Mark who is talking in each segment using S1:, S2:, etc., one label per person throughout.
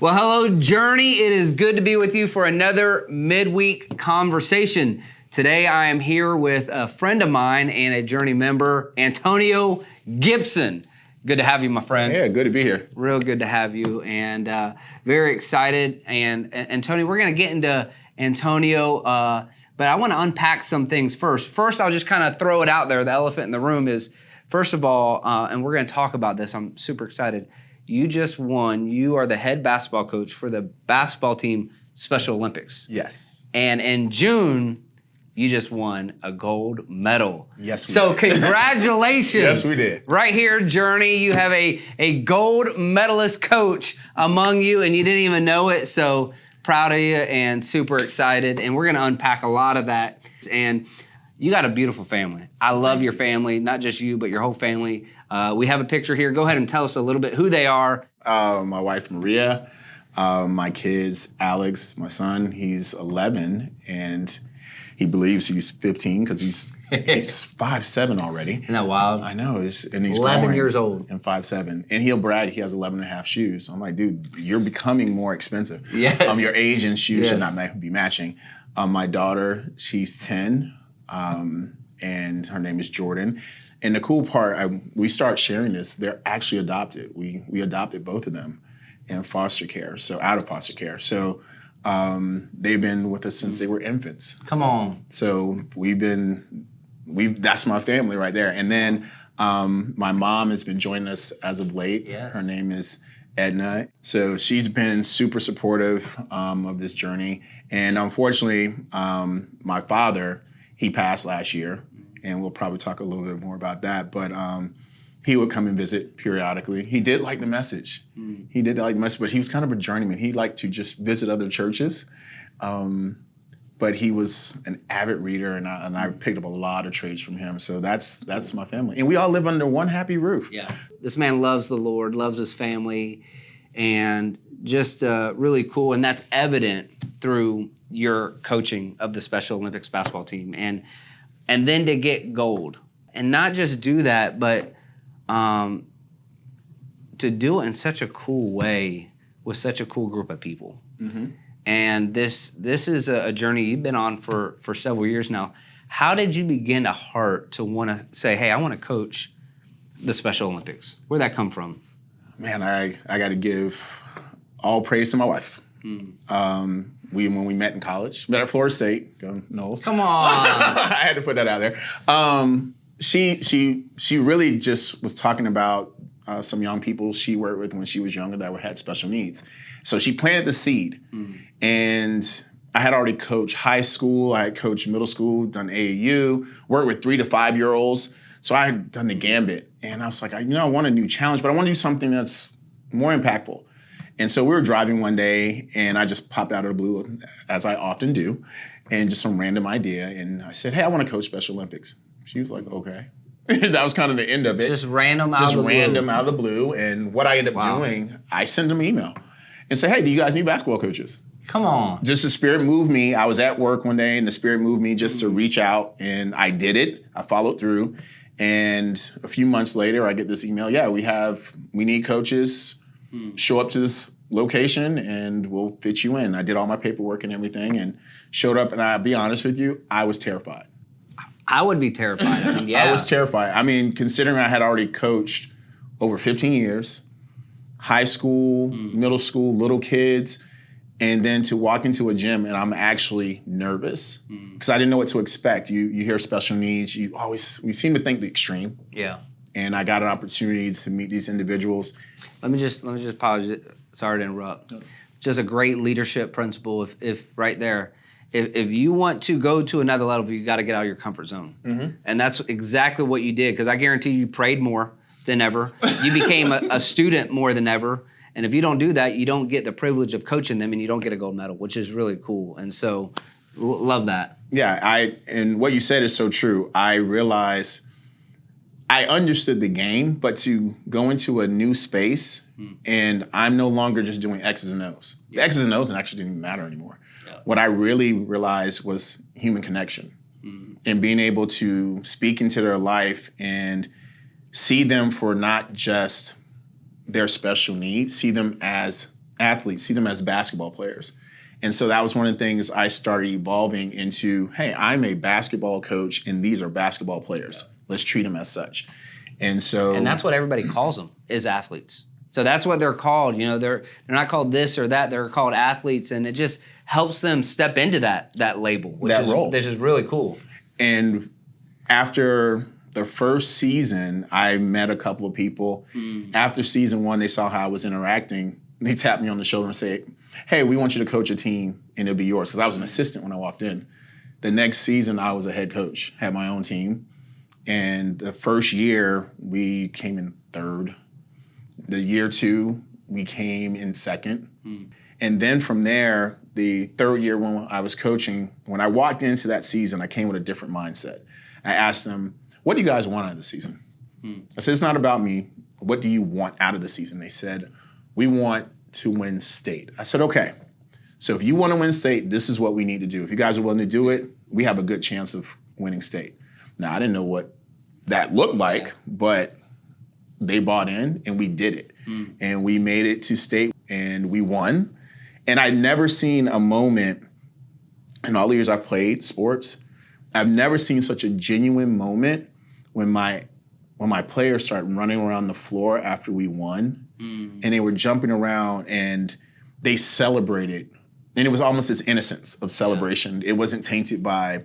S1: Well, hello, Journey. It is good to be with you for another midweek conversation. Today, I am here with a friend of mine and a Journey member, Antonio Gibson. Good to have you, my friend.
S2: Yeah, good to be here.
S1: Real good to have you, and very excited. And Tony, we're going to get into Antonio, but I want to unpack some things first. First, I'll just kind of throw it out there. The elephant in the room is, first of all, and we're going to talk about this. I'm super excited. You just won. You are the head basketball coach for the basketball team Special Olympics.
S2: Yes.
S1: And in June, you just won a gold medal.
S2: Yes, we
S1: So
S2: did.
S1: Congratulations.
S2: Yes, we did.
S1: Right here, Journey, you have a gold medalist coach among you, and you didn't even know it. So proud of you and super excited. And we're going to unpack a lot of that. And you got a beautiful family. I love your family, not just you, but your whole family. We have a picture here. Go ahead and tell us a little bit who they are.
S2: My wife, Maria, my kids, Alex, my son, he's 11, and he believes he's 15 because he's 5'7" already.
S1: Isn't that wild?
S2: I know, and he's
S1: 11
S2: growing
S1: years old.
S2: And 5'7". And he'll brag he has 11 and a half shoes. I'm like, dude, you're becoming more expensive.
S1: Yes.
S2: Your age and shoes should
S1: Yes.
S2: not be matching. My daughter, she's 10, and her name is Jordan. And the cool part, we start sharing this, they're actually adopted. We adopted both of them in foster care, so out of foster care. So they've been with us since they were infants.
S1: Come on.
S2: So that's my family right there. And then my mom has been joining us as of late.
S1: Yes.
S2: Her name is Edna. So she's been super supportive of this journey. And unfortunately, my father, he passed last year. And we'll probably talk a little bit more about that. But he would come and visit periodically. He did like the message. He did like the message, but he was kind of a journeyman. He liked to just visit other churches. But he was an avid reader, and I picked up a lot of traits from him. So that's my family. And we all live under one happy roof.
S1: Yeah. This man loves the Lord, loves his family, and just really cool. And that's evident through your coaching of the Special Olympics basketball team. And then to get gold. And not just do that, but to do it in such a cool way with such a cool group of people.
S2: Mm-hmm.
S1: And this is a journey you've been on for several years now. How did you begin to heart to want to say, hey, I want to coach the Special Olympics? Where'd that come from?
S2: Man, I got to give all praise to my wife. When we met in college, met at Florida State, go Noles.
S1: Come on.
S2: I had to put that out there. She really just was talking about some young people she worked with when she was younger that had special needs. So she planted the seed. And I had already coached high school, I had coached middle school, done AAU, worked with 3 to 5 year olds. So I had done the gambit. And I was like, I want a new challenge, but I want to do something that's more impactful. And so we were driving one day, and I just popped out of the blue, as I often do, and just some random idea. And I said, hey, I want to coach Special Olympics. She was like, okay. That was kind of the end of it.
S1: Just random out
S2: of the blue. And what I ended up doing, I sent them an email and said, hey, do you guys need basketball coaches?
S1: Come on.
S2: Just the Spirit moved me. I was at work one day, and the Spirit moved me just to reach out, and I did it. I followed through. And a few months later, I get this email, we need coaches. Show up to this location and we'll fit you in. I did all my paperwork and everything and showed up, and I'll be honest with you, I was terrified.
S1: I would be terrified. I mean, yeah.
S2: I was terrified. I mean, considering I had already coached over 15 years, high school, middle school, little kids, and then to walk into a gym and I'm actually nervous because I didn't know what to expect. You hear special needs, we seem to think the extreme.
S1: Yeah.
S2: And I got an opportunity to meet these individuals.
S1: Let me just pause. Sorry to interrupt. No. Just a great leadership principle. If right there, if you want to go to another level, you got to get out of your comfort zone, and that's exactly what you did. Because I guarantee you prayed more than ever. You became a student more than ever. And if you don't do that, you don't get the privilege of coaching them, and you don't get a gold medal, which is really cool. And so, love that.
S2: Yeah, and what you said is so true. I realized I understood the game, but to go into a new space and I'm no longer just doing X's and O's. The X's and O's actually didn't even matter anymore. Yeah. What I really realized was human connection and being able to speak into their life and see them for not just their special needs, see them as athletes, see them as basketball players. And so that was one of the things I started evolving into, hey, I'm a basketball coach and these are basketball players. Let's treat them as such. And
S1: that's what everybody calls them, is athletes. So that's what they're called. You know, they're not called this or that. They're called athletes, and it just helps them step into that label, which is really cool.
S2: And after the first season, I met a couple of people. After season 1, they saw how I was interacting. They tapped me on the shoulder and said, hey, we want you to coach a team, and it'll be yours, because I was an assistant when I walked in. The next season, I was a head coach, had my own team. And the first year, we came in 3rd. The year 2, we came in 2nd. And then from there, the 3rd year when I was coaching, when I walked into that season, I came with a different mindset. I asked them, what do you guys want out of the season? I said, it's not about me. What do you want out of the season? They said, we want to win state. I said, okay. So if you want to win state, this is what we need to do. If you guys are willing to do it, we have a good chance of winning state. Now, I didn't know what that looked like, but they bought in and we did it. And we made it to state and we won. And I'd never seen a moment in all the years I played sports, I've never seen such a genuine moment when my players started running around the floor after we won, and they were jumping around and they celebrated. And it was almost this innocence of celebration. It wasn't tainted by,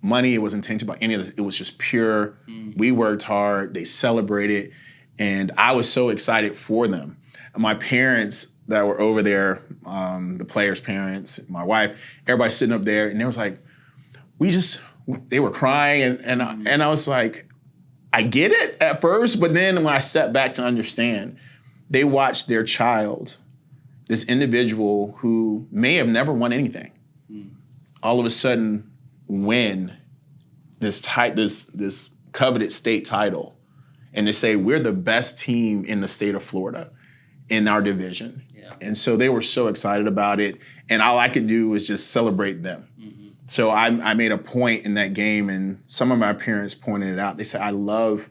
S2: money. It wasn't tainted by any of this. It was just pure. We worked hard. They celebrated. And I was so excited for them. My parents that were over there, the players' parents, my wife, everybody sitting up there, and they was like, they were crying, and I was like, I get it at first, but then when I stepped back to understand, they watched their child, this individual who may have never won anything, all of a sudden win this coveted state title, and to say we're the best team in the state of Florida in our division. Yeah. And so they were so excited about it, and all I could do was just celebrate them. So I made a point in that game, and some of my parents pointed it out. They said, I love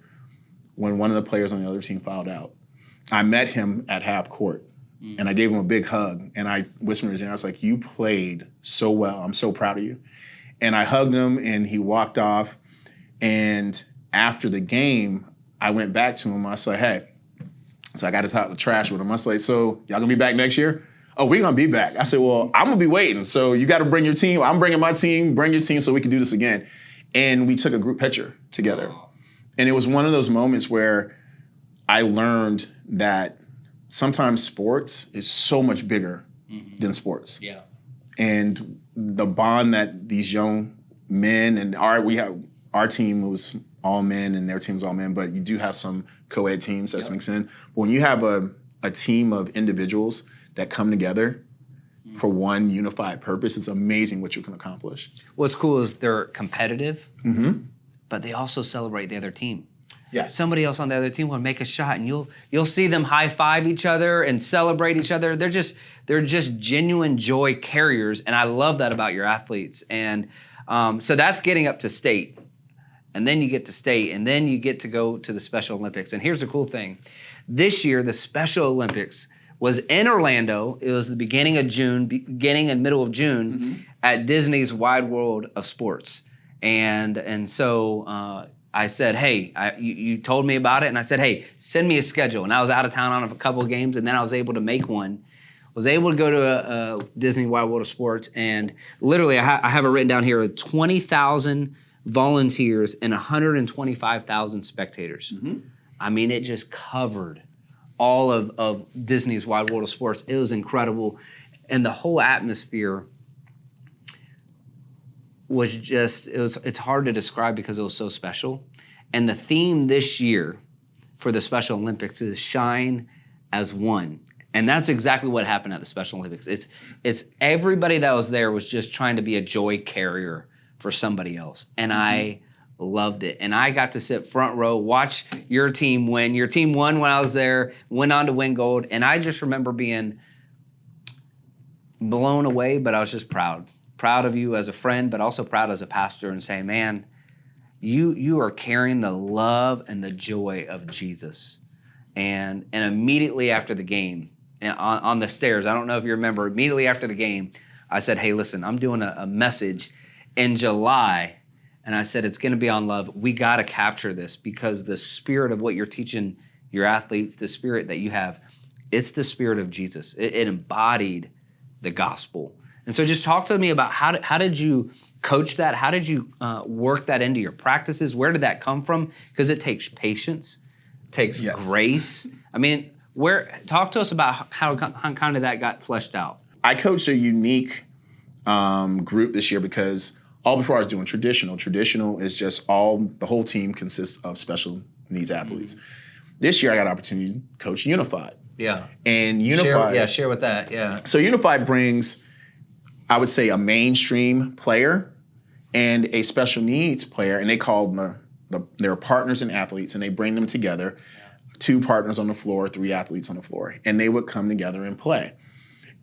S2: when one of the players on the other team fouled out. I met him at half court, and I gave him a big hug, and I whispered in his ear, I was like, you played so well. I'm so proud of you. And I hugged him, and he walked off. And after the game, I went back to him. I said, hey, so I got to talk the trash with him. I was like, so y'all gonna be back next year? Oh, we're gonna be back. I said, well, I'm gonna be waiting. So you gotta bring your team. I'm bringing my team, bring your team so we can do this again. And we took a group picture together. And it was one of those moments where I learned that sometimes sports is so much bigger than sports. Yeah. And the bond that these young men and our team was all men and their team was all men, but you do have some co-ed teams that's mixed in. But when you have a team of individuals that come together for one unified purpose, it's amazing what you can accomplish.
S1: What's cool is they're competitive, but they also celebrate the other team. Yeah. Somebody else on the other team will make a shot, and you'll see them high five each other and celebrate each other. They're just genuine joy carriers, and I love that about your athletes. And so that's getting up to state, and then you get to state, and then you get to go to the Special Olympics. And here's the cool thing: this year the Special Olympics was in Orlando. It was the beginning and middle of June at Disney's Wide World of Sports. And so I said, hey, you told me about it, and I said, hey, send me a schedule. And I was out of town on a couple of games, and then I was able to make one. Was able to go to a Disney Wide World of Sports, and literally I have it written down here, 20,000 volunteers and 125,000 spectators. I mean, it just covered all of Disney's Wide World of Sports. It was incredible. And the whole atmosphere was just, it's hard to describe because it was so special. And the theme this year for the Special Olympics is Shine as One. And that's exactly what happened at the Special Olympics. It's everybody that was there was just trying to be a joy carrier for somebody else. And I loved it. And I got to sit front row, watch your team win. Your team won when I was there, went on to win gold. And I just remember being blown away, but I was just proud. Proud of you as a friend, but also proud as a pastor, and saying, man, you are carrying the love and the joy of Jesus. And immediately after the game, on the stairs, I don't know if you remember, immediately after the game, I said, hey, listen, I'm doing a message in July, and I said, it's going to be on love. We got to capture this because the spirit of what you're teaching your athletes, the spirit that you have, it's the spirit of Jesus. It embodied the gospel. And so just talk to me about how did you coach that? How did you work that into your practices? Where did that come from? Because it takes patience, it takes grace. I mean, talk to us about how kind of that got fleshed out.
S2: I coached a unique group this year because all before I was doing traditional. Traditional is just the whole team consists of special needs athletes. This year I got an opportunity to coach Unified.
S1: Yeah.
S2: And Unified.
S1: Share with that. Yeah.
S2: So Unified brings, I would say, a mainstream player and a special needs player, and they call them their partners and athletes, and they bring them together, 2 partners on the floor, 3 athletes on the floor, and they would come together and play.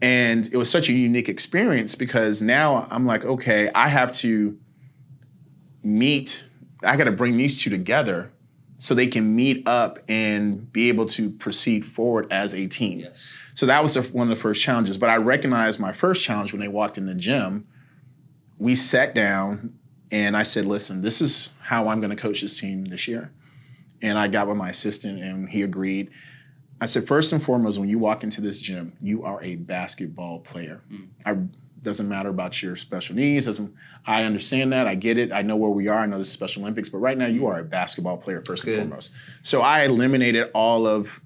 S2: And it was such a unique experience because now I'm like, okay, I got to bring these 2 together so they can meet up and be able to proceed forward as a team.
S1: Yes.
S2: So that was one of the first challenges. But I recognized my first challenge when they walked in the gym. We sat down and I said, listen, this is how I'm going to coach this team this year. And I got with my assistant and he agreed. I said, first and foremost, when you walk into this gym, you are a basketball player. Doesn't matter about your special needs. I understand that. I get it. I know where we are. I know this is Special Olympics. But right now, you are a basketball player first and foremost. So I eliminated all of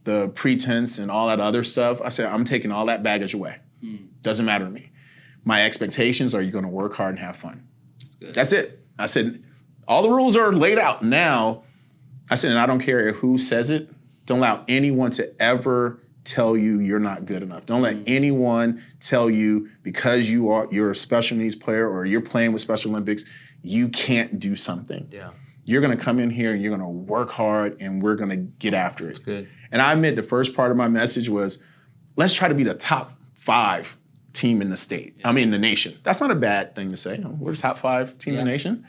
S2: the pretense and all that other stuff. I said, I'm taking all that baggage away. Doesn't matter to me. My expectations are you're going to work hard and have fun. That's it. I said, all the rules are laid out now. I said, and I don't care who says it. Don't allow anyone to ever tell you you're not good enough. Don't let anyone tell you because you're a special needs player or you're playing with Special Olympics, you can't do something.
S1: Yeah.
S2: You're going to come in here and you're going to work hard and we're going to get after it.
S1: That's good.
S2: And I admit the first part of my message was, let's try to be the top 5 team in the state. Yeah. I mean, the nation. That's not a bad thing to say. We're the top 5 team in the nation.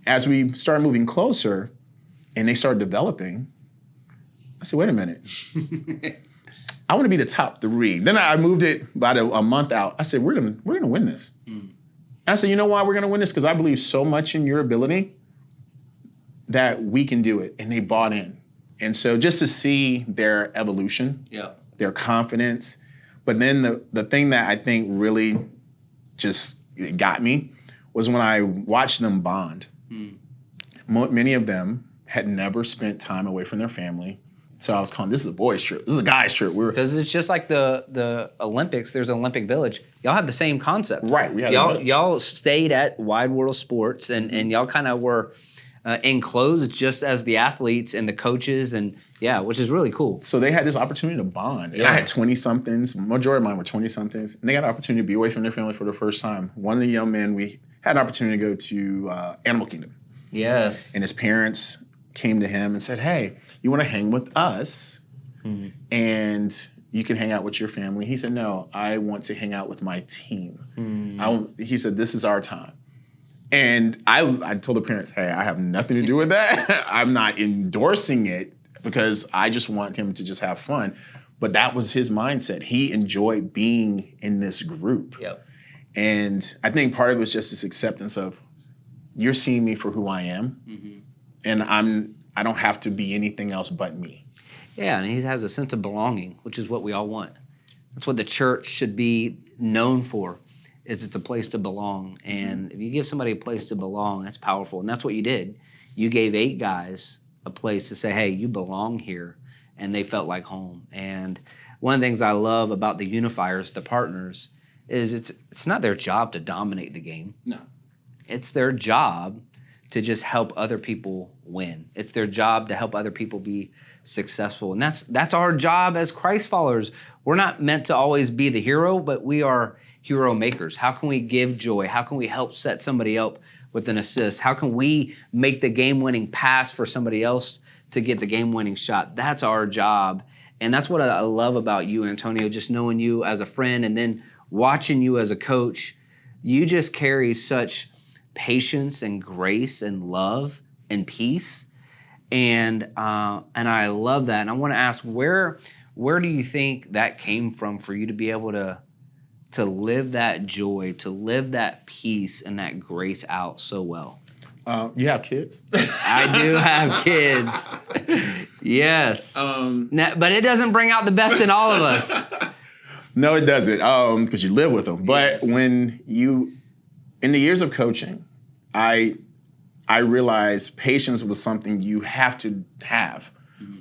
S2: As we started moving closer and they started developing, I said, wait a minute. I want to be the top 3. Then I moved it about a month out. I said, we're gonna win this. And I said, you know why we're gonna win this? Because I believe so much in your ability that we can do it. And they bought in. And so just to see their evolution, their confidence, but then the thing that I think really just got me was when I watched them bond. Many of them had never spent time away from their family. So I was calling, this is a boys' trip. This is a guys' trip.
S1: Because it's just like the Olympics. There's an Olympic Village. Y'all have the same concept.
S2: Right. We had
S1: y'all stayed at Wide World of Sports, and y'all kind of were enclosed just as the athletes and the coaches, and which is really cool.
S2: So they had this opportunity to bond. And I had 20-somethings. Majority of mine were 20-somethings. And they got an opportunity to be away from their family for the first time. One of the young men, we had an opportunity to go to Animal Kingdom.
S1: Yes.
S2: And his parents came to him and said, hey, you want to hang with us and you can hang out with your family? He said, no, I want to hang out with my team. He said, this is our time. And I told the parents, hey, I have nothing to do with that. I'm not endorsing it because I just want him to just have fun. But that was his mindset. He enjoyed being in this group. And I think part of it was just this acceptance of, you're seeing me for who I am, and I don't have to be anything else but me.
S1: Yeah, and he has a sense of belonging, which is what we all want. That's what the church should be known for, is it's a place to belong. And if you give somebody a place to belong, that's powerful. And that's what you did. You gave 8 guys a place to say, hey, you belong here. And they felt like home. And one of the things I love about the unifiers, the partners, is it's not their job to dominate the game.
S2: No.
S1: It's their job to just help other people win. It's their job to help other people be successful. And that's our job as Christ followers. We're not meant to always be the hero, but we are hero makers. How can we give joy? How can we help set somebody up with an assist? How can we make the game-winning pass for somebody else to get the game-winning shot? That's our job. And that's what I love about you, Antonio, just knowing you as a friend and then watching you as a coach. You just carry such patience and grace and love and peace. And I love that. And I want to ask, where do you think that came from for you to be able to live that joy, to live that peace and that grace out so well?
S2: You have kids?
S1: I do have kids. Yes. But it doesn't bring out the best in all of us.
S2: No, it doesn't, because you live with them. But when in the years of coaching, I realized patience was something you have to have,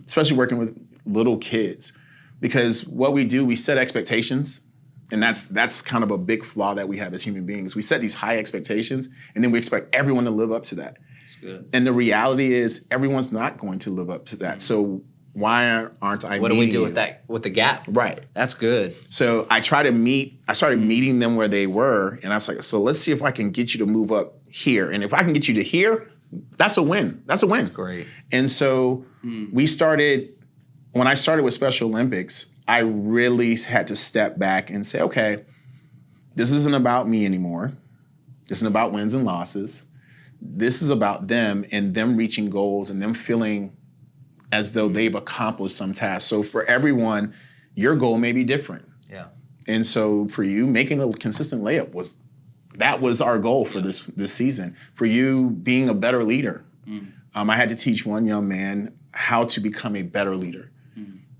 S2: especially working with little kids, because what we do, we set expectations. And that's kind of a big flaw that we have as human beings. We set these high expectations, and then we expect everyone to live up to that.
S1: That's good.
S2: And the reality is everyone's not going to live up to that. So why aren't I
S1: What do we do
S2: with
S1: that, with the gap?
S2: Right.
S1: That's good.
S2: So I started meeting them where they were, and I was like, so let's see if I can get you to move up here. And if I can get you to here, that's a win. That's a win.
S1: That's great.
S2: And so when I started with Special Olympics, I really had to step back and say, okay, this isn't about me anymore. This isn't about wins and losses. This is about them and them reaching goals and them feeling as though they've accomplished some task. So for everyone, your goal may be different.
S1: Yeah.
S2: And so for you, making a consistent layup was our goal for this season. For you, being a better leader. I had to teach one young man how to become a better leader.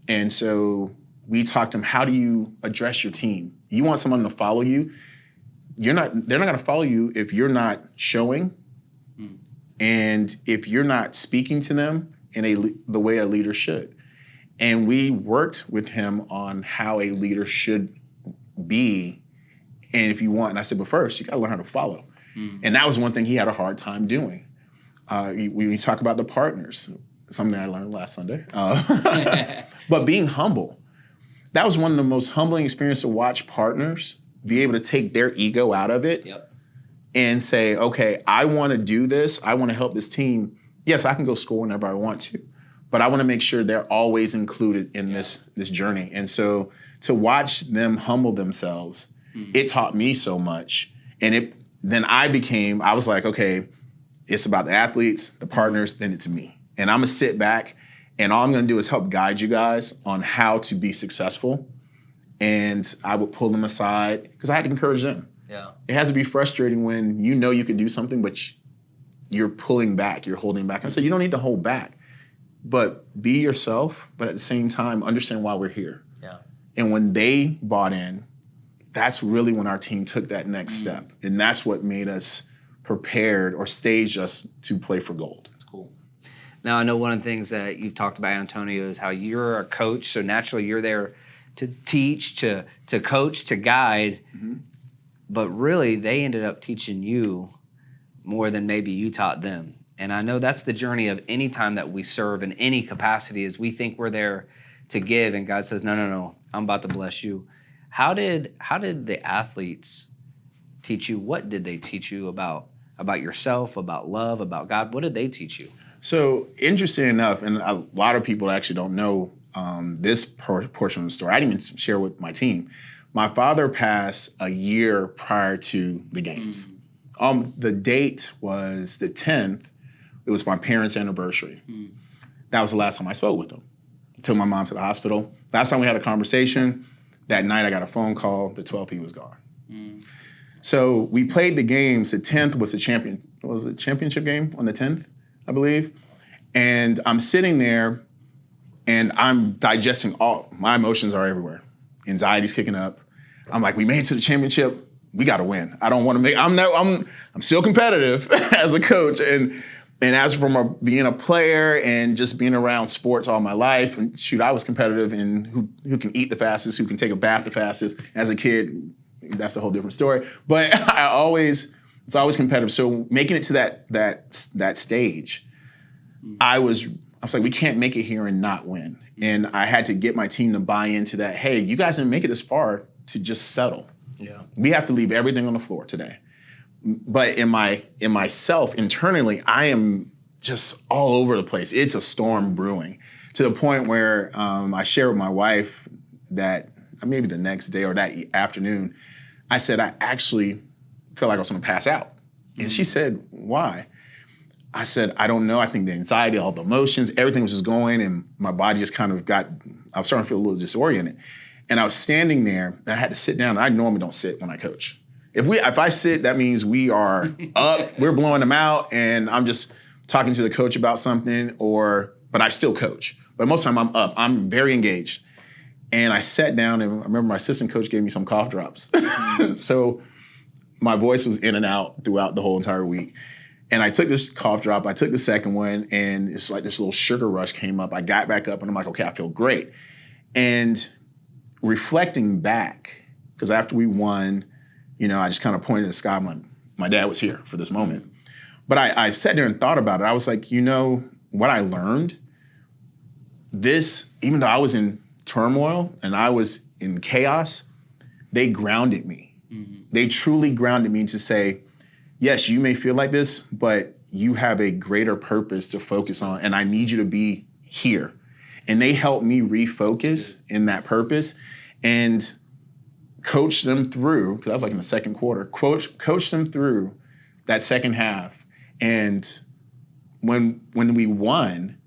S2: And so we talked to him, how do you address your team? You want someone to follow you. They're not going to follow you if you're not showing and if you're not speaking to them in the way a leader should. And we worked with him on how a leader should be. And if you want, and I said, but first, you got to learn how to follow. And that was one thing he had a hard time doing. We talk about the partners, something I learned last Sunday. But being humble. That was one of the most humbling experiences to watch partners be able to take their ego out of it and say, okay, I want to do this. I want to help this team. Yes, I can go score whenever I want to, but I want to make sure they're always included in this journey. And so to watch them humble themselves, it taught me so much. And then I was like, okay, it's about the athletes, the partners, then it's me. And I'm going to sit back, and all I'm going to do is help guide you guys on how to be successful. And I would pull them aside because I had to encourage them. Yeah. It has to be frustrating when you know you can do something, but you're pulling back, you're holding back. I said, you don't need to hold back, but be yourself, but at the same time, understand why we're here. Yeah. And when they bought in, that's really when our team took that next step. And that's what made us prepared or staged us to play for gold.
S1: Cool. Now, I know one of the things that you've talked about, Antonio, is how you're a coach, so naturally you're there to teach, to coach, to guide, but really they ended up teaching you more than maybe you taught them. And I know that's the journey of any time that we serve in any capacity, is we think we're there to give, and God says, no, I'm about to bless you. How did the athletes teach you? What did they teach you about yourself, about love, about God? What did they teach you?
S2: So interesting enough, and a lot of people actually don't know this portion of the story. I didn't even share with my team. My father passed a year prior to the games. The date was the 10th. It was my parents' anniversary. That was the last time I spoke with them. I took my mom to the hospital. Last time we had a conversation, that night I got a phone call. The 12th, he was gone. So we played the games. The 10th was the championship game on the 10th, I believe. And I'm sitting there and I'm digesting my emotions are everywhere. Anxiety's kicking up. I'm like, we made it to the championship. We got to win. I don't want to I'm still competitive as a coach. And as from being a player and just being around sports all my life, and shoot, I was competitive in who can eat the fastest, who can take a bath the fastest. As a kid, that's a whole different story. But it's always competitive. So making it to that stage, I was like, we can't make it here and not win. And I had to get my team to buy into that. Hey, you guys didn't make it this far to just settle. Yeah. We have to leave everything on the floor today. But in myself, internally, I am just all over the place. It's a storm brewing to the point where I shared with my wife that maybe the next day or that afternoon, I said, I actually felt like I was going to pass out. And she said, why? I said, I don't know. I think the anxiety, all the emotions, everything was just going, and my body just kind of I was starting to feel a little disoriented. And I was standing there, and I had to sit down. I normally don't sit when I coach. If I sit, that means we are up, we're blowing them out, and I'm just talking to the coach about something, but I still coach. But most of the time I'm up, I'm very engaged. And I sat down, and I remember my assistant coach gave me some cough drops. So my voice was in and out throughout the whole entire week. And I took this cough drop, I took the second one, and it's like this little sugar rush came up. I got back up, and I'm like, okay, I feel great. And reflecting back, because after we won, I just kind of pointed to the sky. I'm like, my dad was here for this moment. But I sat there and thought about it. I was like, what I learned, even though I was in turmoil and I was in chaos, they grounded me. Mm-hmm. They truly grounded me to say, yes, you may feel like this, but you have a greater purpose to focus on, and I need you to be here. And they helped me refocus in that purpose and coach them through, because I was like in the second quarter, coach them through that second half. And when we won,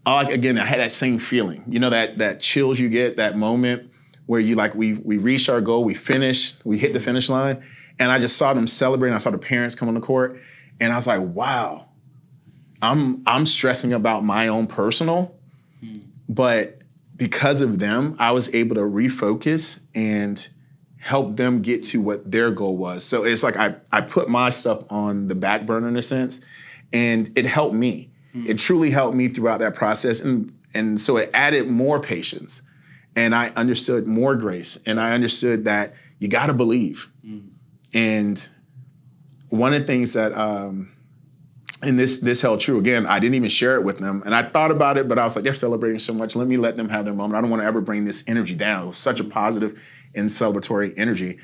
S2: again, I had that same feeling, that chills you get, that moment where we reached our goal, we finished, we hit the finish line. And I just saw them celebrating. I saw the parents come on the court, and I was like, wow, I'm stressing about my own personal, but because of them, I was able to refocus and help them get to what their goal was. So it's like I put my stuff on the back burner in a sense, and it helped me. It truly helped me throughout that process. And so it added more patience, and I understood more grace, and I understood that you got to believe. And one of the things that, and this held true, again, I didn't even share it with them. And I thought about it, but I was like, they're celebrating so much. Let me let them have their moment. I don't want to ever bring this energy down. It was such a positive and celebratory energy.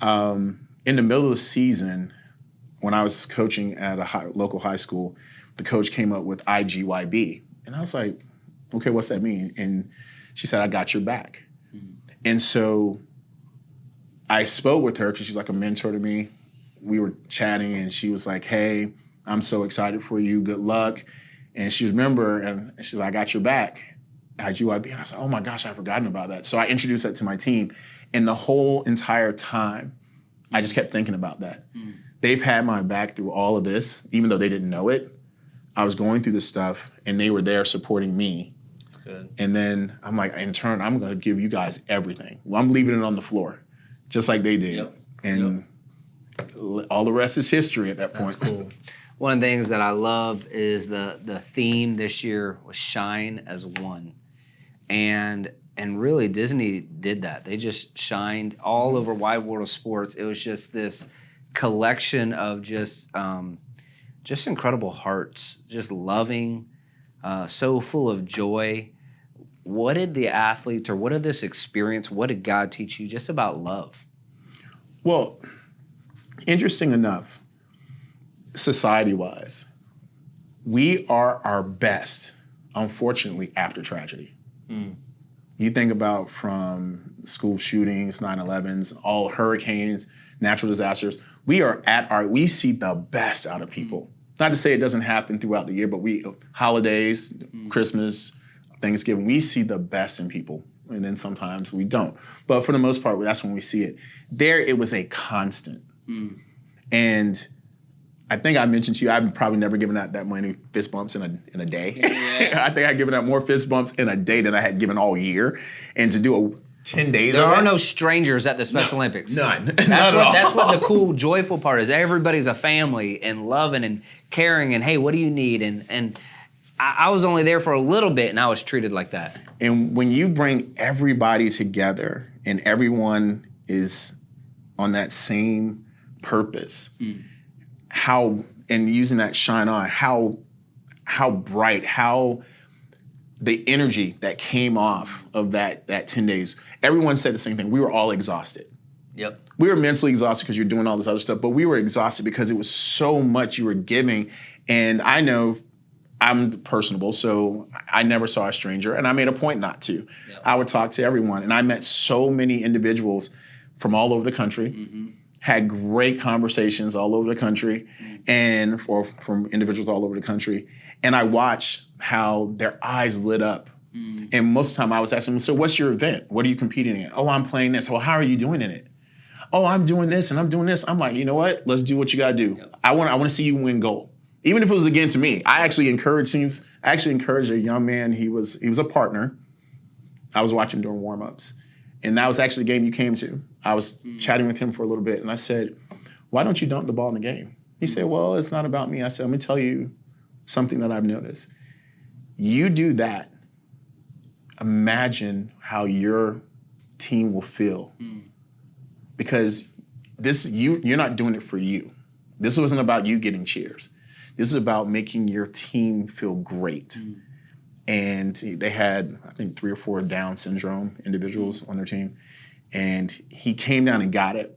S2: In the middle of the season, when I was coaching at a local high school, the coach came up with IGYB. And I was like, okay, what's that mean? And she said, I got your back. And so I spoke with her because she's like a mentor to me. We were chatting, and she was like, hey, I'm so excited for you. Good luck. And she remember, and she's like, I got your back, IGYB. And I said, oh my gosh, I've forgotten about that. So I introduced that to my team. And the whole entire time, I just kept thinking about that. They've had my back through all of this, even though they didn't know it. I was going through this stuff, and they were there supporting me. That's good. And then I'm like, in turn, I'm going to give you guys everything. Well, I'm leaving it on the floor, just like they did. Yep. And all the rest is history at that point.
S1: That's cool. One of the things that I love is the theme this year was shine as one. And really Disney did that. They just shined all over Wide World of Sports. It was just this collection of just incredible hearts, just loving, so full of joy. What did the athletes, or what did this experience, what did God teach you just about love?
S2: Well, interesting enough, society-wise, we are our best, unfortunately, after tragedy. You think about from school shootings, 9/11s, all hurricanes, natural disasters, we see the best out of people. Not to say it doesn't happen throughout the year, but holidays, Christmas, Thanksgiving, we see the best in people. And then sometimes we don't. But for the most part, that's when we see it. There, it was a constant. And I think I mentioned to you, I've probably never given out that many fist bumps in a day. Yeah. I think I've given out more fist bumps in a day than I had given all year. And to do 10 days
S1: There
S2: of
S1: are
S2: it,
S1: no strangers at the Special Olympics.
S2: None.
S1: That's what the cool, joyful part is. Everybody's a family and loving and caring and, hey, what do you need? And I was only there for a little bit, and I was treated like that.
S2: And when you bring everybody together and everyone is on that same purpose, and using that shine on, how bright, how the energy that came off of that 10 days, everyone said the same thing. We were all exhausted.
S1: Yep.
S2: We were mentally exhausted because you're doing all this other stuff, but we were exhausted because it was so much you were giving. And I know I'm personable, so I never saw a stranger, and I made a point not to. Yep. I would talk to everyone, and I met so many individuals from all over the country. had great conversations all over the country and from individuals all over the country. And I watched how their eyes lit up. And most of the time I was asking them, so what's your event? What are you competing in? Oh, I'm playing this. Well, how are you doing in it? Oh, I'm doing this and I'm doing this. I'm like, you know what? Let's do what you got to do. Yep. I want to see you win gold. Even if it was against me. I actually encouraged a young man. He was a partner. I was watching during warm-ups. And that was actually the game you came to. I was chatting with him for a little bit, and I said, why don't you dunk the ball in the game? He said, well, it's not about me. I said, let me tell you something that I've noticed. You do that, imagine how your team will feel. Because you're not doing it for you. This wasn't about you getting cheers. This is about making your team feel great. And they had, I think, 3 or 4 Down syndrome individuals on their team. And he came down and got it.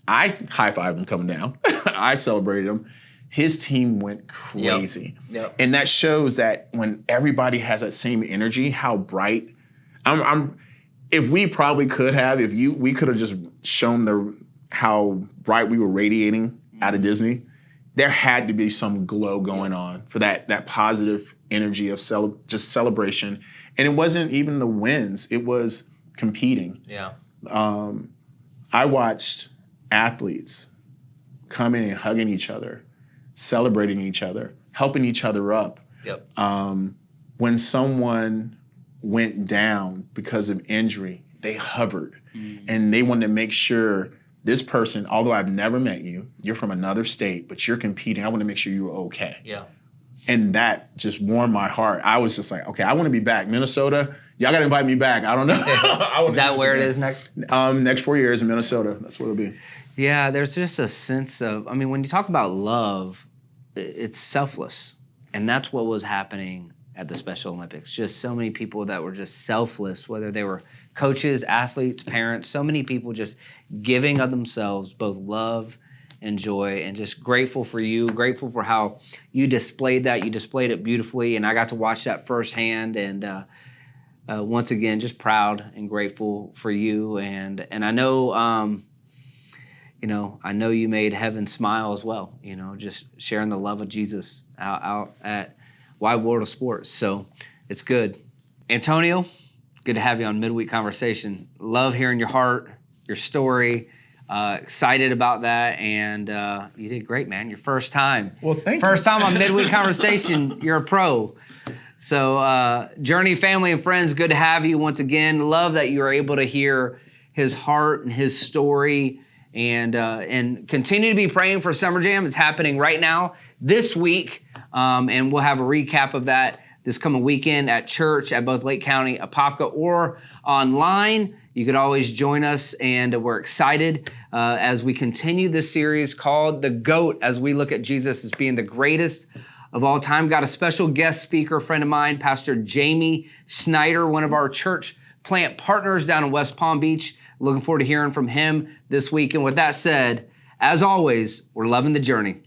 S2: I high-fived him coming down. I celebrated him. His team went crazy. Yep. And that shows that when everybody has that same energy, how bright. If we probably could have, we could have just shown how bright we were radiating out of Disney, there had to be some glow going on for that positive energy of just celebration. And it wasn't even the wins, it was competing. Yeah. I watched athletes coming and hugging each other, celebrating each other, helping each other up. Yep. When someone went down because of injury, they hovered and they wanted to make sure this person, although I've never met you, you're from another state, but you're competing. I want to make sure you were okay. Yeah. And that just warmed my heart. I was just like, okay, I want to be back. Minnesota, y'all got to invite me back. I don't know.
S1: Is that where it is next?
S2: Next 4 years in Minnesota. That's where it'll be.
S1: Yeah, there's just a sense of, I mean, when you talk about love, it's selfless. And that's what was happening at the Special Olympics. Just so many people that were just selfless, whether they were coaches, athletes, parents, so many people just giving of themselves, both love and joy, and just grateful for you, grateful for how you displayed that. You displayed it beautifully, and I got to watch that firsthand, and once again, just proud and grateful for you. And I know, I know you made heaven smile as well, just sharing the love of Jesus out at Wide World of Sports. So it's good. Antonio, good to have you on Midweek Conversation. Love hearing your heart, your story. Excited about that, and you did great, man. Your first time.
S2: Well, thank you.
S1: First time on Midweek Conversation. You're a pro. So Journey family and friends, good to have you once again. Love that you were able to hear his heart and his story, and continue to be praying for Summer Jam. It's happening right now this week, and we'll have a recap of that this coming weekend at church at both Lake County, Apopka, or online. You could always join us, and we're excited as we continue this series called The GOAT, as we look at Jesus as being the greatest of all time. Got a special guest speaker, friend of mine, Pastor Jamie Snyder, one of our church plant partners down in West Palm Beach. Looking forward to hearing from him this week. And with that said, as always, we're loving the journey.